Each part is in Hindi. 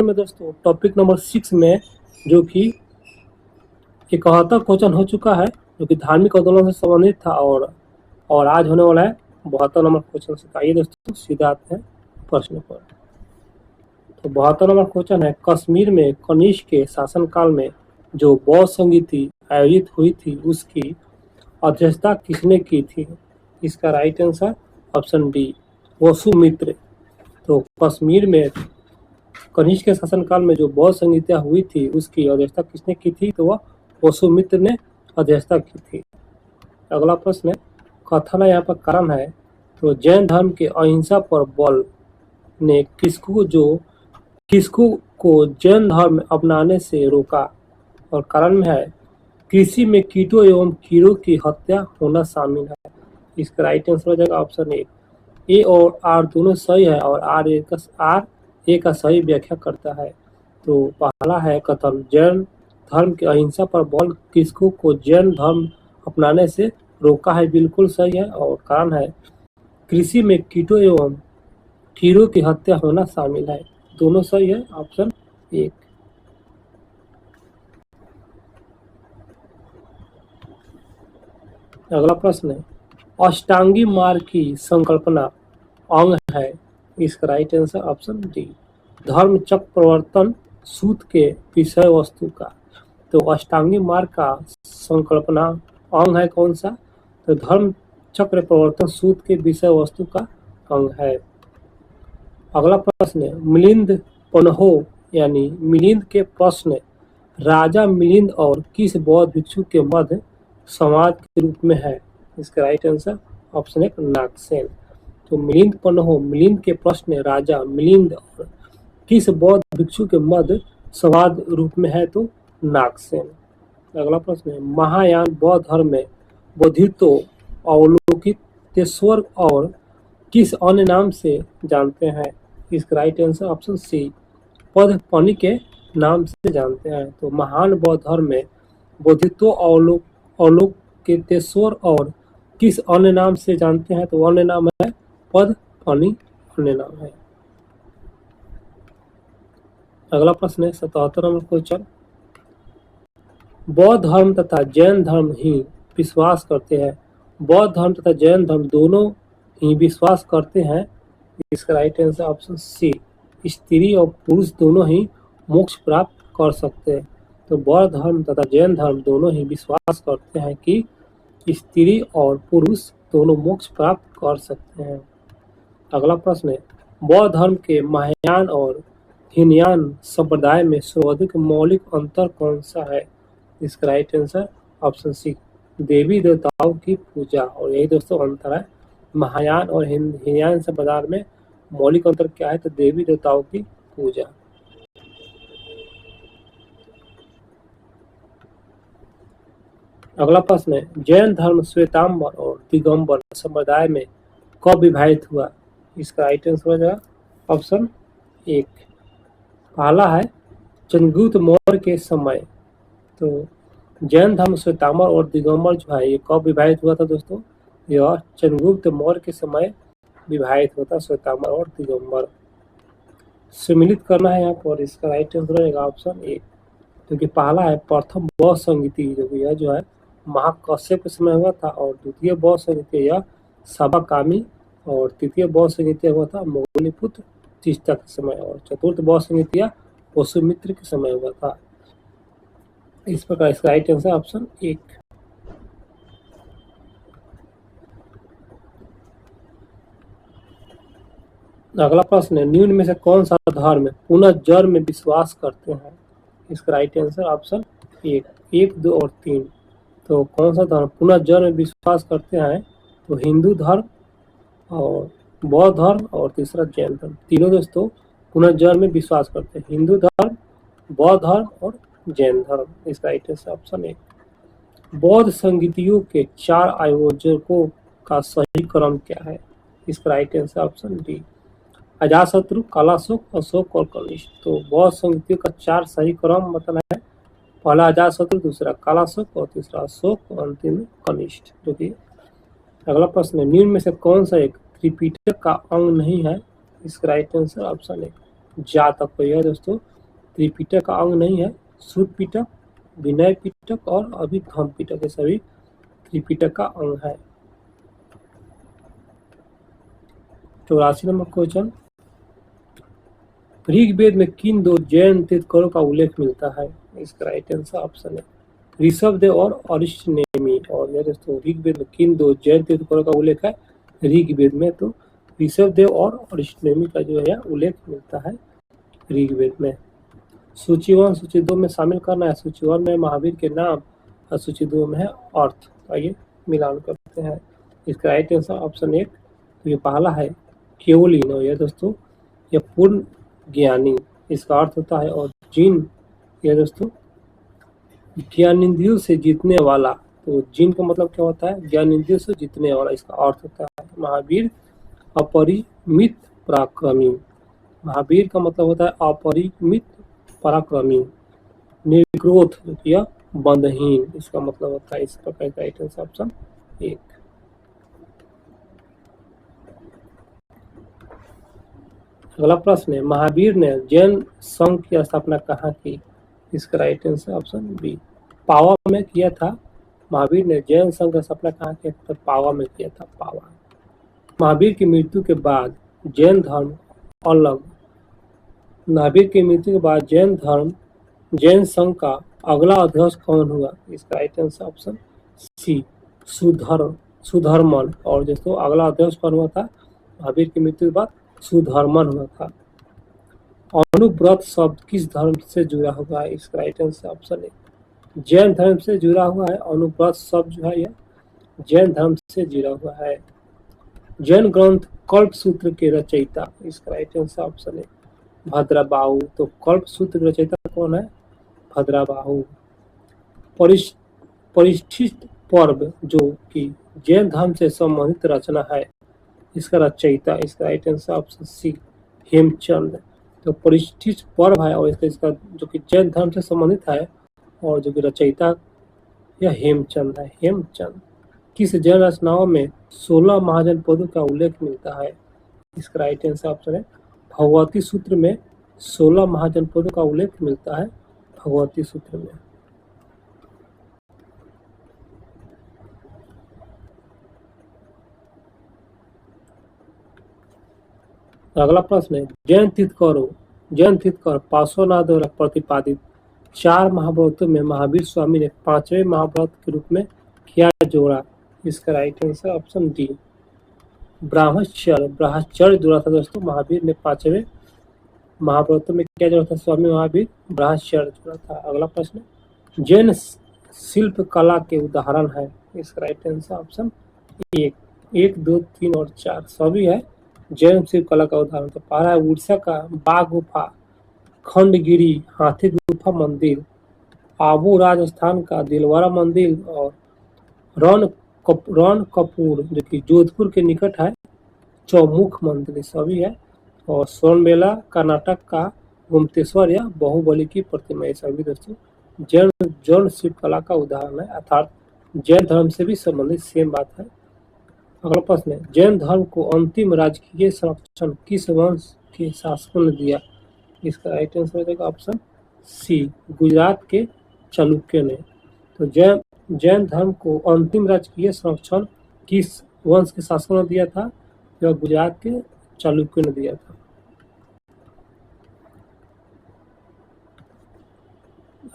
में दोस्तों टॉपिक नंबर 6 में जो कि 71 क्वेश्चन हो चुका है, जो कि धार्मिक आंदोलन से संबंधित था और आज होने वाला है 72 नंबर क्वेश्चन से। आइए दोस्तों सीधा आते हैं प्रश्न पर। तो 72 नंबर क्वेश्चन है, कश्मीर में कनिष्क के शासनकाल में जो बौद्ध संगीति आयोजित हुई थी उसकी अध्यक्षता किसने की थी? इसका right answer option D, Vasumitra. तो कश्मीर में कनिष्क के शासनकाल में जो बौद्ध संगीतियाँ हुई थी उसकी अध्यक्षता किसने की थी? तो वह वसुमित्र ने अध्यक्षता की थी। अगला प्रश्न है, कथन है यहाँ पर कारण है, तो जैन धर्म के अहिंसा पर बल ने किसको को जैन धर्म अपनाने से रोका? और कारण में है, कृषि में कीटों एवं कीड़ों की हत्या होना शामिल है। इसका राइट आंसर हो जाएगा ऑप्शन ए और आर दोनों सही है और आर ए का सही व्याख्या करता है। तो पहला है कथन, जैन धर्म के अहिंसा पर बल किसको को जैन धर्म अपनाने से रोका है, बिल्कुल सही है। और कारण है, कृषि में कीटों एवं कीड़ों की हत्या होना शामिल है, दोनों सही है, ऑप्शन एक। अगला प्रश्न है, अष्टांगी मार्ग की संकल्पना अंग है। इसका राइट आंसर ऑप्शन डी, धर्म चक्र प्रवर्तन सूत्र के विषय वस्तु का। तो अष्टांगी मार्ग का संकल्पना अंग है कौन सा? तो धर्म चक्र प्रवर्तन सूत्र के विषय वस्तु का अंग है। अगला प्रश्न है, मिलिंद पन्हो यानी मिलिंद के प्रश्न राजा मिलिंद और किस बौद्ध भिक्षु के मध्य संवाद के रूप में है? इसका राइट आंसर ऑप्शन एक, नागसेन। तो मिलिंद पन्हो मिलिंद के प्रश्न राजा मिलिंद और किस बौद्ध भिक्षु के मध्य संवाद रूप में है? तो नागसेन। अगला प्रश्न है, महायान बौद्ध धर्म में बोधित्व अवलोकितेश्वर और किस अन्य नाम से जानते हैं? इसका right answer option C, Padmapani के नाम से जानते हैं। तो महान बौद्ध धर्म में बोधित्व अवलोकितेश्वर और किस अन्य नाम से जानते हैं? तो अन्य नाम है पद्मपाणि, अन्य नाम है। अगला प्रश्न है 77 नंबर क्वेश्चन, बौद्ध धर्म तथा जैन धर्म ही विश्वास करते हैं, बौद्ध धर्म तथा जैन धर्म दोनों ही विश्वास करते हैं। इसका राइट आंसर ऑप्शन सी, स्त्री और पुरुष दोनों ही मोक्ष प्राप्त कर सकते हैं। तो बौद्ध धर्म तथा जैन धर्म दोनों ही विश्वास करते हैं कि स्त्री और पुरुष दोनों मोक्ष प्राप्त कर सकते हैं। अगला प्रश्न है, बौद्ध धर्म के महायान और हीनयान संप्रदाय में सर्वाधिक मौलिक अंतर कौन सा है? इसका राइट आंसर ऑप्शन सी, देवी देवताओं की पूजा। और यही दोस्तों अंतर है, महायान और हीनयान संप्रदाय में मौलिक अंतर क्या है? तो देवी देवताओं की पूजा। अगला प्रश्न है, जैन धर्म श्वेतांबर और दिगंबर संप्रदाय में कब विभाजित हुआ? इसका राइट आंसर हो जाएगा ऑप्शन एक। पहला है चंद्रगुप्त मौर्य के समय। तो जैन धर्म श्वेतांबर और दिगंबर जो है ये कब विभाजित हुआ था दोस्तों? यह चंद्रगुप्त मौर्य के समय विभाजित होता श्वेतांबर और दिगंबर। सम्मिलित करना है यहाँ पर, इसका राइट आंसर रहेगा ऑप्शन ए, क्योंकि पहला है प्रथम बौद्ध संगीति जो कि यह जो है महाकश्यप के समय हुआ था, और द्वितीय बौद्ध संगीति यह साबाकामी, और तृतीय बौद्ध संगीति हुआ था मोगलीपुत्र तीस्ता के समय, और चतुर्थ बौद्ध संगीति वसुमित्र के समय हुआ था। इस प्रकार इसका राइट आंसर ऑप्शन एक। अगला प्रश्न है, निम्न में से कौन सा धर्म पुनः जन्म में विश्वास करते हैं? इसका राइट आंसर ऑप्शन एक, दो और तीन। तो कौन सा धर्म पुनः जन्म में विश्वास करते हैं? तो हिंदू धर्म और बौद्ध धर्म और तीसरा जैन धर्म, तीनों दोस्तों पुनः जन्म में विश्वास करते हैं, हिंदू धर्म, बौद्ध धर्म और जैन धर्म। इसका राइट आंसर ऑप्शन एक। बौद्ध संगीतियों के 4 आयोजकों का सही क्रम क्या है? इसका right answer option D, Ajatashatru, Kalashoka, Ashok और कनिष्क। तो बौद्ध संगीतियों का 4 सही क्रम मतलब है, पहला अजातशत्रु, दूसरा कालाशोक और तीसरा अशोक और अंतिम में कनिष्क। जो कि अगला प्रश्न है, निम्न में से कौन सा एक त्रिपिटक का अंग नहीं है? इसका राइट आंसर ऑप्शन एक, जा तक। तो यह दोस्तों त्रिपिटक का अंग नहीं है। शुद्ध पिटक, विनय पिटक और अभिधम्म पिटक, ये सभी त्रिपिटक का अंग है। 84 नंबर क्वेश्चन, ऋग्वेद में किन दो जैन तीर्थंकरों का उल्लेख मिलता है? इसका राइट आंसर ऑप्शन है ऋषभदेव और अरिष्टनेमी। और यह दोस्तों ऋग्वेद में किन दो जैन तीर्थंकरों का उल्लेख है ऋग्वेद में? तो ऋषभदेव और अरिष्टनेमी का जो है उल्लेख मिलता है ऋग्वेद में। सूची 1 सूची 2 में शामिल करना है। सूची 1 में महावीर के नाम और सूची 2 में है अर्थ। आइए मिलान करते हैं। इसका राइट आंसर ऑप्शन 1, तो ये पहला है केवलीन। और यह दोस्तों यह पूर्ण ज्ञानी इसका अर्थ होता है। और जिन, यह दोस्तों ज्ञानेंद्रियों से जीतने वाला। तो जिन का मतलब क्या होता है? ज्ञानेंद्रियों से जीतने वाला, इसका अर्थ होता है। महावीर अपरिमित पराक्रमी, महावीर का मतलब होता है अपरिमित पराक्रमी। निर्ग्रोध, यह बंधहीन, इसका मतलब होता है। इस प्रकार का राइट आंसर ऑप्शन 1। अगला प्रश्न है, महावीर ने जैन संघ की स्थापना कहाँ की? इसका राइट आंसर ऑप्शन बी, पावा में किया था। महावीर ने जैन संघ की स्थापना कहाँ किया था? पावा में किया था, पावा। महावीर की मृत्यु के बाद जैन धर्म अलग, महावीर की मृत्यु के बाद जैन संघ का अगला अध्यक्ष कौन हुआ? इसका right answer option C, Sudharman. और दोस्तों अगला अध्यक्ष कौन हुआ था महावीर की मृत्यु के बाद? सुधर्मन हुआ था। अनुव्रत शब्द किस धर्म से जुड़ा हुआ है? इसका राइट आंसर ऑप्शन है जैन धर्म से जुड़ा हुआ है। अनुव्रत शब्द जो है यह जैन धर्म से जुड़ा हुआ है। जैन ग्रंथ कल्प सूत्र के रचयिता, इसका राइट आंसर ऑप्शन है भद्रबाहु। तो कल्प सूत्र के रचयिता कौन है? भद्रबाहु। परिशिष्ट पर्व जो कि जैन धर्म से संबंधित रचना है, इसका रचयिता, इसका right answer option C Hemchandra. तो परिशिष्ट पर्व है और इसका जो कि जैन धर्म से संबंधित है और जो कि रचयिता यह हेमचंद है, हेमचंद। किस जैन रचनाओं में 16 महाजनपदों का उल्लेख मिलता है? इसका राइट आंसर ऑप्शन है भगवती सूत्र में 16 महाजनपदों का उल्लेख मिलता है भगवती सूत्र में। अगला प्रश्न है, जैन तीर्थंकर पार्श्वनाथ द्वारा प्रतिपादित 4 महाव्रतों में महावीर स्वामी ने 5वें महाव्रत के रूप में क्या जोड़ा? इसका राइट आंसर ऑप्शन डी ब्रह्मचर्य जोड़ा था। दोस्तों महावीर ने 5वें महाव्रतों में क्या जोड़ा था? स्वामी महावीर ब्रह्मचर्य जोड़ा था। अगला प्रश्न, जैन शिल्प कला के उदाहरण है? इसका राइट आंसर ऑप्शन 1, 2, 3 और 4 सभी है जैन शिल्प कला का उदाहरण। तो पहला है उड़ीसा का बाघ गुफा, खंडगिरी हाथी गुफा मंदिर, आबू राजस्थान का दिलवारा मंदिर और रण कपूर जो कि जोधपुर के निकट है चौमुख मंदिर सभी है। और सोनमेला कर्नाटक का गुम्तेश्वर या बाहुबली की प्रतिमा, ये सभी दोस्तों जैन शिल्प कला का उदाहरण है, अर्थात जैन धर्म से भी संबंधित सेम बात है। अगला प्रश्न है, जैन धर्म को अंतिम राजकीय संरक्षण किस वंश के शासकों ने दिया? इसका राइट आंसर हो जाएगा ऑप्शन सी, गुजरात के चालुक्य ने। तो जैन धर्म को अंतिम राजकीय संरक्षण किस वंश के शासकों ने दिया था? यह गुजरात के चालुक्य ने दिया था।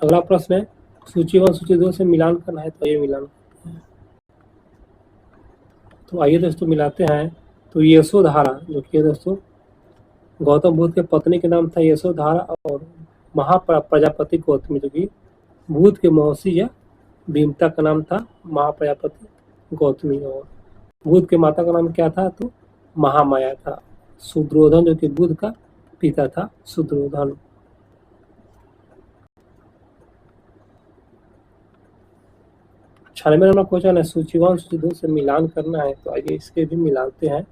अगला प्रश्न है, सूची 1 सूची 2 से मिलान करना है, तो ये मिलान करते हैं। तो आइए दोस्तों मिलाते हैं। तो यशोधारा जो कि दोस्तों गौतम बुद्ध के पत्नी के नाम था यशोधारा, और महाप्रजापति गौतमी जो कि बुद्ध के मौसी या भीमता का नाम था महाप्रजापति गौतमी। और बुद्ध के माता का नाम क्या था? तो महामाया था। सुद्रोधन जो कि बुद्ध का पिता था, सुद्रोधन। छानवे नंबर क्वेश्चन है, सूची 1 सूची 2 से मिलान करना है, तो आइए इसके भी मिलाते हैं।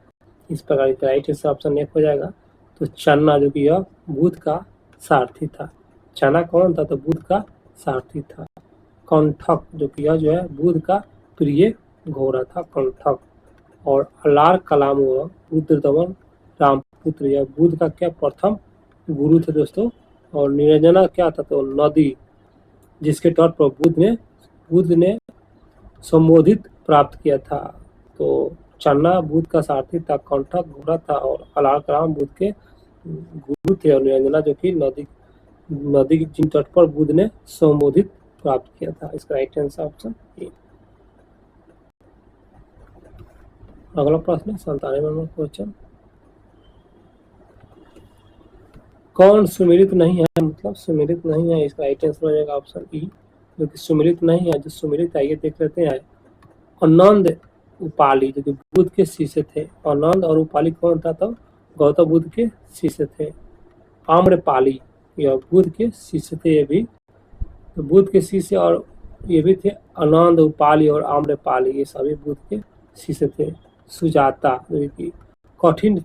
इस प्रकार का राइट आंसर ऑप्शन 1 हो जाएगा। तो चन्ना जो कि यह बुद्ध का सारथी था। चना कौन था? तो बुद्ध का सारथी था। कंठक जो कि यह जो है बुद्ध का प्रिय घोड़ा था, कंठक। और अलार कलाम बुद्ध दमन रामपुत्र, यह बुद्ध का क्या प्रथम गुरु थे दोस्तों। और निरंजना क्या था, तो नदी जिसके तट पर बुद्ध ने संबोधित प्राप्त किया था। तो चन्ना बुद्ध का सारथी था, कंठक घोड़ा था और अलारकराम बुद्ध के गुरु थे। और निरंजना जो कि नदी के जिन तट पर बुद्ध ने संबोधित प्राप्त किया था। इसका राइट आंसर ऑप्शन ए। अगला प्रश्न 97 नंबर क्वेश्चन, कौन सुमिलित नहीं है, मतलब सुमिलित नहीं है, इसका राइट आंसर हो जाएगा ऑप्शन ई, जो कि सुमिलित नहीं है। जो सुमिलित है ये देख लेते हैं। आनंद उपाली जो कि बुद्ध के शिष्य थे। आनंद और उपाली कौन था, तो गौतम बुद्ध के शिष्य थे। आम्रपाली यह बुद्ध के शिष्य थे, ये भी तो बुद्ध के शिष्य और ये भी थे। आनंद उपाली और आम्रपाली ये सभी बुद्ध के शिष्य थे। सुजाता जो कि कठिन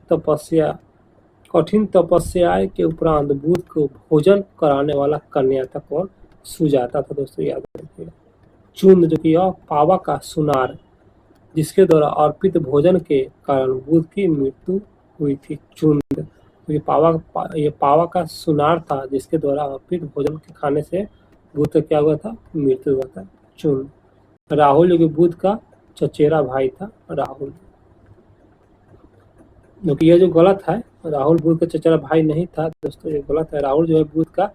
तपस्या के उपरांत बुद्ध को भोजन कराने वाला कन्या था। कौन, सुजाता था दोस्तों, याद रखिएगा। चुंद जो कि पावा का सुनार जिसके द्वारा अर्पित भोजन के कारण बुद्ध की मृत्यु हुई थी। चुंद ये पावा का सुनार था जिसके द्वारा अर्पित भोजन के खाने से बुद्ध का क्या हुआ था, मृत्यु हुआ था। चुंद। राहुल जो कि बुद्ध का चचेरा भाई था। राहुल जो कि यह जो गलत है, राहुल बुद्ध का चचेरा भाई नहीं था दोस्तों, ये गलत है। राहुल जो है बुद्ध का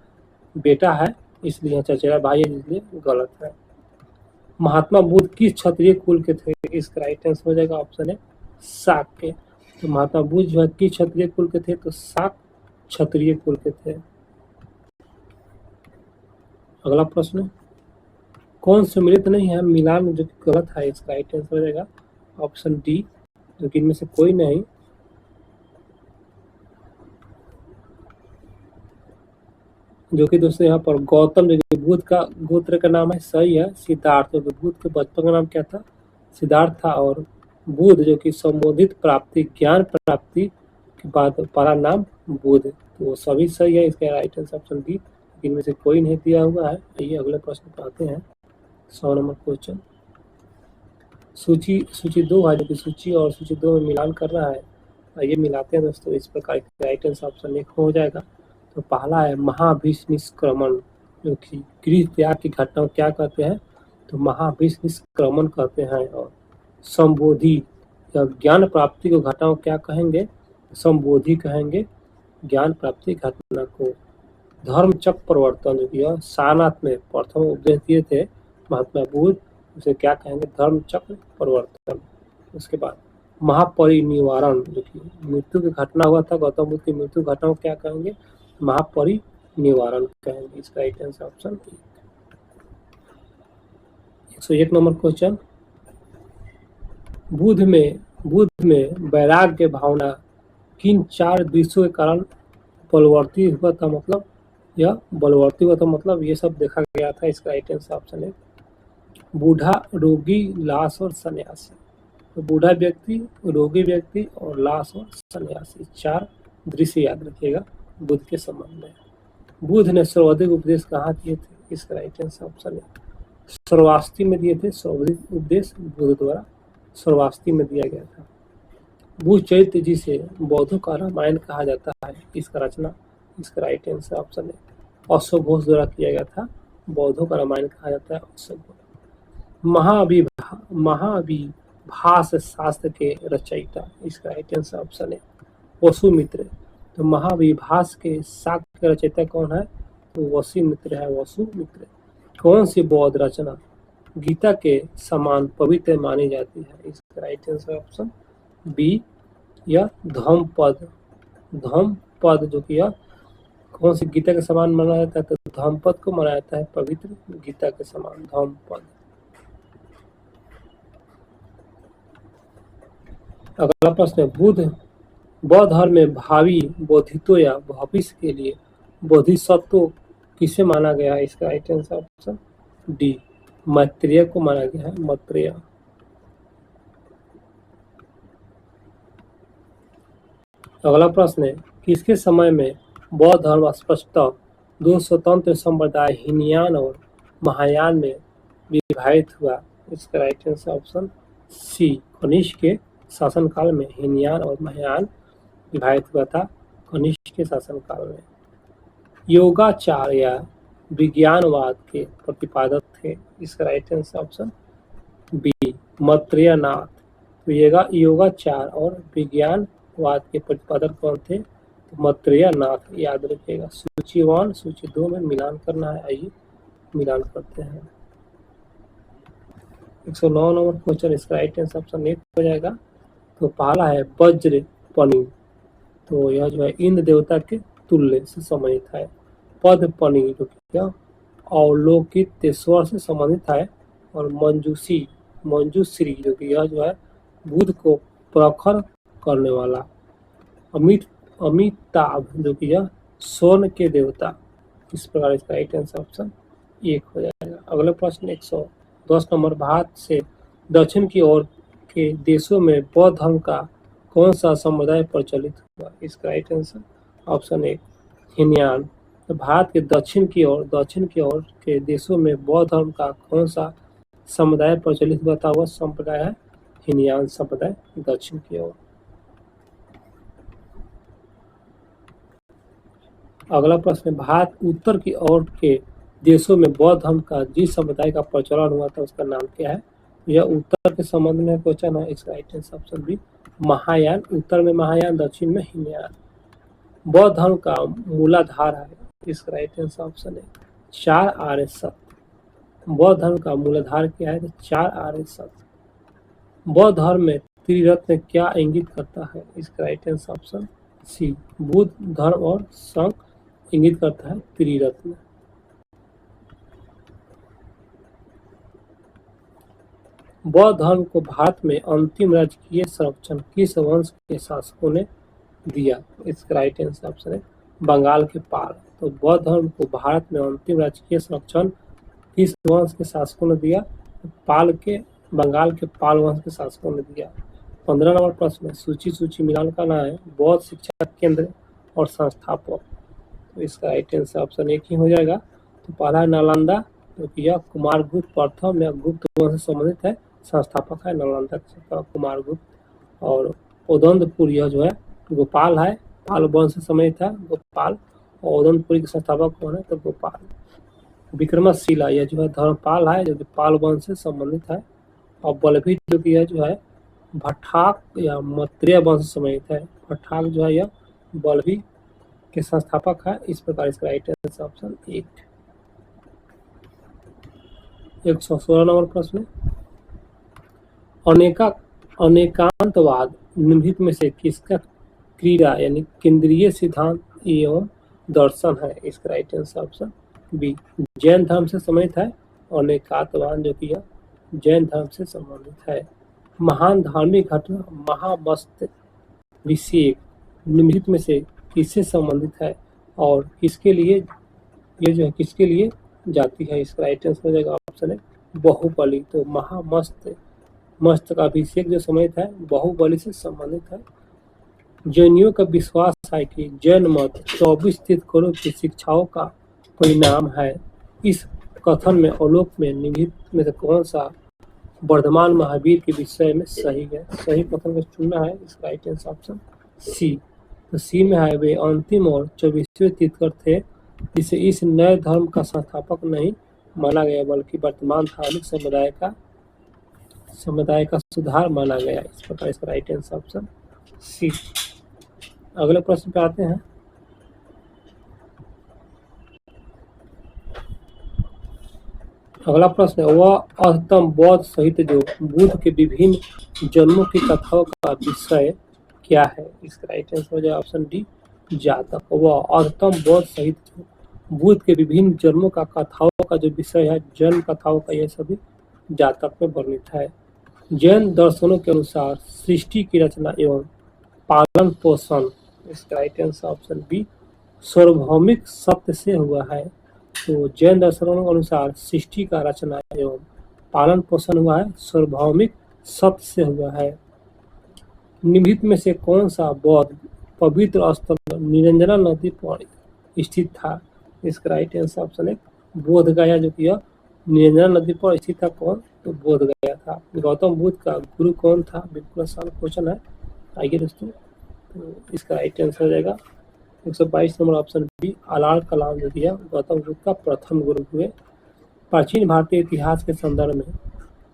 बेटा है, इसलिए चचेरा भाई है, इसलिए गलत है। महात्मा बुद्ध किस क्षत्रिय कुल के थे, इसका राइट आंसर हो जाएगा ऑप्शन है शाक के। तो महात्मा बुद्ध जो है किस क्षत्रिय कुल के थे, तो शाक क्षत्रिय कुल के थे। अगला प्रश्न, कौन सम्मिलित नहीं है, मिलान जो कि गलत है, इसका राइट आंसर हो जाएगा ऑप्शन डी, जो कि इनमें से कोई नहीं। जो कि दोस्तों यहाँ पर गौतम जो कि बुद्ध का गोत्र का नाम है, सही है। सिद्धार्थ जो कि बुद्ध के बचपन का नाम क्या था, सिद्धार्थ था। और बुद्ध जो कि संबोधित प्राप्ति ज्ञान प्राप्ति के बाद पहला नाम बुद्ध, तो सभी सही है। इसका राइट आंसर ऑप्शन डी, इनमें से कोई नहीं दिया हुआ है। आइए अगले प्रश्न पर आते हैं। 100 नंबर क्वेश्चन, सूची 2 है, जो कि सूची और सूची 2 में मिलान कर रहा है। आइए मिलाते हैं दोस्तों। इस प्रकार राइट आंसर ऑप्शन 1 हो जाएगा। तो पहला है महाभीष निष्क्रमण, जो कि गृह त्याग की घटना को क्या कहते हैं, तो महाभीष निष्क्रमण कहते हैं। और संबोधि या ज्ञान प्राप्ति को घटना को क्या कहेंगे, संबोधि कहेंगे ज्ञान प्राप्ति घटना को। धर्मचक्र परिवर्तन जो कि सारनाथ में प्रथम उपदेश दिए थे महात्मा बुद्ध, उसे क्या कहेंगे, धर्मचक्र परिवर्तन। उसके बाद महापरिनिर्वाण जो कि मृत्यु की घटना हुआ था, गौतम बुद्ध की मृत्यु घटना को क्या कहेंगे, महापरिनिर्वाण कहेंगे। इसका right answer option 101 number question, Buddha में वैराग्य भावना किन 4 दृश्यों के कारण बलवर्ती हुआ था, मतलब यह बलवर्ती हुआ था, मतलब ये सब देखा गया था। इसका राइट आंसर ऑप्शन है बूढ़ा, रोगी, लाश और सन्यासी। तो बूढ़ा व्यक्ति, रोगी व्यक्ति और लाश और सन्यासी, 4 दृश्य याद रखिएगा बुद्ध के संबंध में। बुद्ध ने सर्वाधिक उपदेश कहाँ दिए थे, इसका राइट आंसर ऑप्शन है सर्वास्ति में दिए थे। सर्वाधिक उपदेश बुद्ध द्वारा सर्वास्ति में दिया गया था। बुद्ध चरित्र जिसे बौद्धों का रामायण कहा जाता है, इसका रचना, इसका राइट आंसर ऑप्शन है अशोक घोष द्वारा किया गया था। बौद्धों का रामायण कहा जाता है अशोक घोष। महाविभास शास्त्र के रचयिता, इसका राइट आंसर ऑप्शन है वसुमित्र। तो महाविभास के शास्त्र के रचयिता कौन है, तो वसुमित्र है, वसुमित्र। कौन सी बौद्ध रचना गीता के समान पवित्र मानी जाती है, इसका राइट आंसर ऑप्शन बी, या धम्मपद जो कि यह कौन सी गीता के समान माना जाता है, तो धम्मपद को माना जाता है पवित्र गीता के समान, धम्मपद। अगला प्रश्न है, बौद्ध धर्म में भावी बोधित्व या भविष्य के लिए बोधिसत्व किसे माना गया है, इसका right answer option D, Maitreya को माना गया है, मैत्रेय। अगला प्रश्न है, किसके समय में बौद्ध धर्म स्पष्टतः 2 स्वतंत्र संप्रदाय हीनयान और महायान में विभाजित हुआ, इसका right answer option C, Kanishka के शासनकाल में हीनयान और महायान विभाजित हुआ था, कनिष्क के शासनकाल में। योगाचार या विज्ञानवाद के प्रतिपादक थे? इसका राइट आंसर ऑप्शन बी मैत्रेयनाथ। तो योगाचार और विज्ञानवाद के प्रतिपादक कौन थे? तो मैत्रेयनाथ, याद रखिएगा। सूची 1 सूची 2 में मिलान करना है, आइए मिलान करते हैं। 109 नंबर क्वेश्चन, इसका राइट आंसर ऑप्शन 1 हो जाएगा। तो पहला है वज्र पनी, तो यह जो है इंद्र देवता के तुल्य से संबंधित है। पद पनी जो क्या अवलोकितेश्वर से संबंधित है। और मंजूश्री जो कि यह जो है बुध को प्रखर करने वाला। अमिताभ जो कि यह स्वर्ण के देवता। इस प्रकार इसका राइट आंसर ऑप्शन 1 हो जाएगा। अगला प्रश्न 110 नंबर, भारत से दक्षिण की ओर के देशों में बौद्ध धर्म का कौन सा समुदाय प्रचलित हुआ? इसका राइट आंसर ऑप्शन 1 हिनयान। तो भारत के दक्षिण की ओर के देशों में बौद्ध धर्म का कौन सा समुदाय प्रचलित हुआ था? वह संप्रदाय है हिनयान संप्रदाय, दक्षिण की ओर। अगला प्रश्न, भारत उत्तर की ओर के देशों में बौद्ध धर्म का जिस समुदाय का प्रचलन हुआ था उसका नाम क्या है? यह उत्तर के संबंध में क्वेश्चन है। इसका right answer option B Mahayana. उत्तर में महायान, दक्षिण में हिनयान। बौद्ध धर्म का मूलाधार है। इसका राइट आंसर ऑप्शन है 4 आर्य सत्य। बौद्ध धर्म का मूलाधार क्या है? 4 आर्य सत्य। बौद्ध धर्म में त्रिरत्न क्या इंगित करता है? इसका right answer option C Buddha, धर्म और संघ इंगित करता है त्रिरत्न। बौद्ध धर्म को भारत में अंतिम राजकीय संरक्षण किस वंश के शासकों ने दिया? इसका राइट आंसर ऑप्शन है बंगाल के पाल। तो बौद्ध धर्म को भारत में अंतिम राजकीय संरक्षण किस वंश के शासकों ने दिया? बंगाल के पाल वंश के शासकों ने दिया। 15 नंबर प्रश्न, सूची मिलान करना है। बौद्ध शिक्षा केंद्र और संस्थापक, तो इसका राइट आंसर ऑप्शन 1 ही हो जाएगा। तो पहला है नालंदा, जो कि यह कुमारगुप्त प्रथम या गुप्त वंश से संबंधित है। संस्थापक है नालंदा का कुमारगुप्त। और उदंतपुर, यह जो है गोपाल है, पाल वंश से संबंधित है गोपाल। और उदंतपुरी के संस्थापक कौन है? तो गोपाल। विक्रमशिला, यह जो है धर्मपाल है, जो कि पाल वंश से संबंधित है। और बलभीत जो कि यह जो है भट्टाक या मत्रेय वंश से संबंधित है। भट्टाक जो है यह बलभी के संस्थापक है। इस प्रकार इसका राइट आंसर ऑप्शन 1। 116 नंबर प्रश्न, अनेकांतवाद निम्नलिखित में से किसका क्रीड़ा यानी केंद्रीय सिद्धांत एवं दर्शन है? इसका right answer option B Jain धर्म से संबंधित है। अनेकांतवाद जो कि जैन धर्म से संबंधित है। महान धार्मिक घटना महामस्तभिषेक निम्नलिखित में से किससे संबंधित है और किसके लिए ये जो है किसके लिए जाती है? इसका राइट आंसर हो जाएगा ऑप्शन है बाहुबली। तो मस्तकाभिषेक जो संबंधित है बाहुबली से संबंधित है। जैनियों का विश्वास है कि जैन मत 24 तीर्थंकरों की शिक्षाओं का परिणाम है। इस कथन में अलोक में निहित में से कौन सा वर्धमान महावीर के विषय में सही है? सही कथन को चुनना है। इसका राइट आंसर ऑप्शन सी। तो सी में है वे अंतिम और 24वें तीर्थंकर थे, जिसे इस नए धर्म का संस्थापक नहीं माना गया बल्कि वर्तमान धार्मिक समुदाय का सुधार माना गया। इस प्रकार इसका राइट आंसर ऑप्शन सी। अगले प्रश्न पे आते हैं। अगला प्रश्न है, वह अष्टम बौद्ध सहित जो बुद्ध के विभिन्न जन्मों की कथाओं का विषय क्या है? इसका राइट आंसर हो जाए ऑप्शन डी जातक। वह अष्टम बौद्ध सहित जो बुद्ध के विभिन्न जन्मों का कथाओं का जो विषय है जन्म कथाओं का, यह सभी जातक में वर्णित है। जैन दर्शनों के अनुसार सृष्टि की रचना एवं पालन पोषण, इसका राइट आंसर ऑप्शन बी सार्वभौमिक सत्य से हुआ है। तो जैन दर्शनों के अनुसार सृष्टि का रचना एवं पालन पोषण हुआ है सार्वभौमिक सत्य से हुआ है। निम्नलिखित में से कौन सा बौद्ध पवित्र स्थल निरंजना नदी पर स्थित था? इसका राइट आंसर ऑप्शन है बोध गया, जो कि यह निरंजना नदी पर स्थित था। कौन? तो बोध गया था। गौतम बुद्ध का गुरु कौन था? बिल्कुल आसान क्वेश्चन है। आइए दोस्तों, तो इसका राइट आंसर हो जाएगा 122 नंबर ऑप्शन बी अलाल कलाम जो दिया गौतम बुद्ध का प्रथम गुरु हुए। प्राचीन भारतीय इतिहास के संदर्भ में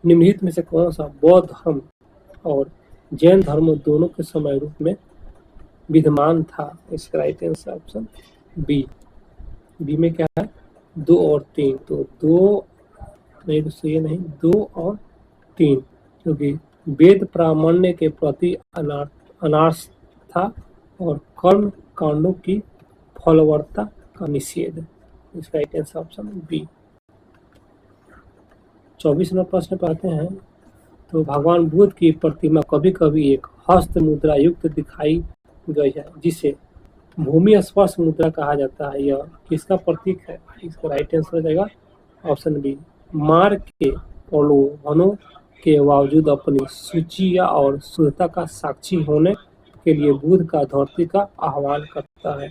निम्नलिखित में से कौन सा बौद्ध धर्म और जैन धर्म दोनों के समय रूप में विद्यमान था? इसका right answer option B. B में क्या है 2 और 3, तो 2 नहीं तो ये नहीं 2 और 3, क्योंकि वेद प्रामाण्य के प्रति अनार्स था और कर्म कांडों की फलवत्ता का निषेध। इसका right answer option B. 24 number प्रश्न पढ़ते हैं। तो भगवान बुद्ध की प्रतिमा कभी कभी एक हस्त मुद्रा युक्त दिखाई गई है जिसे भूमि स्पर्श मुद्रा कहा जाता है। यह किसका प्रतीक है? इसका राइट आंसर हो जाएगा ऑप्शन बी। मार के प्रलोभनों के बावजूद अपनी शुचिता और शुद्धता का साक्षी होने के लिए बुद्ध का धरती का आह्वान करता है।